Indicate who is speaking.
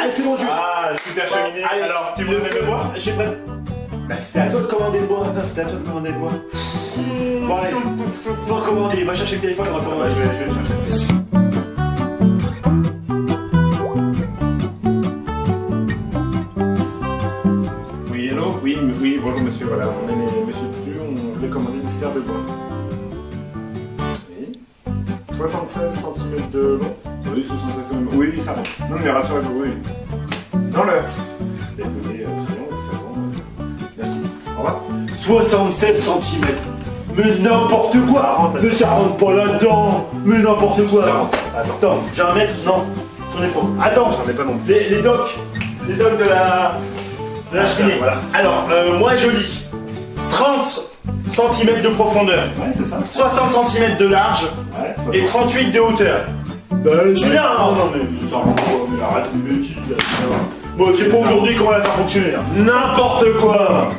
Speaker 1: Allez, c'est bon, je...
Speaker 2: Ah, super cheminée.
Speaker 1: Allez,
Speaker 2: Alors, tu me donnes le bois?
Speaker 1: Je suis prêt. Bah, c'était à toi de commander le bois. Non, c'était à toi de commander le bois. Bon, allez, faut commander. Va chercher le téléphone, on va
Speaker 2: Ouais,
Speaker 1: commander.
Speaker 2: je vais le chercher. Oui, hello? Oui, bonjour monsieur, voilà, on est les monsieur Tutu, on voulait commander une stère de bois. Oui. 76 cm de long. Oui, 76 cm. Oui, ça va. Non, mais rassurez-vous, oui. Dans l'heure. Écoutez, très bien, ça va. Merci. Au revoir.
Speaker 1: 76 cm. Mais n'importe quoi.
Speaker 2: rentre.
Speaker 1: Mais ça rentre pas là-dedans. Mais n'importe quoi.
Speaker 2: Ça rentre.
Speaker 1: Attends, j'ai un mètre? Non, j'en ai pas. Attends,
Speaker 2: J'en ai pas non plus.
Speaker 1: les docks. Les docks de la cheminée.
Speaker 2: voilà.
Speaker 1: Alors, moi je dis 30 cm de profondeur,
Speaker 2: Ouais, c'est ça.
Speaker 1: 60 cm de large
Speaker 2: Ouais,
Speaker 1: et 38 de hauteur. Julien, non mais
Speaker 2: ça rentre pas, mais arrête les bêtises.
Speaker 1: bon, c'est pas aujourd'hui qu'on va la faire fonctionner là. N'importe quoi.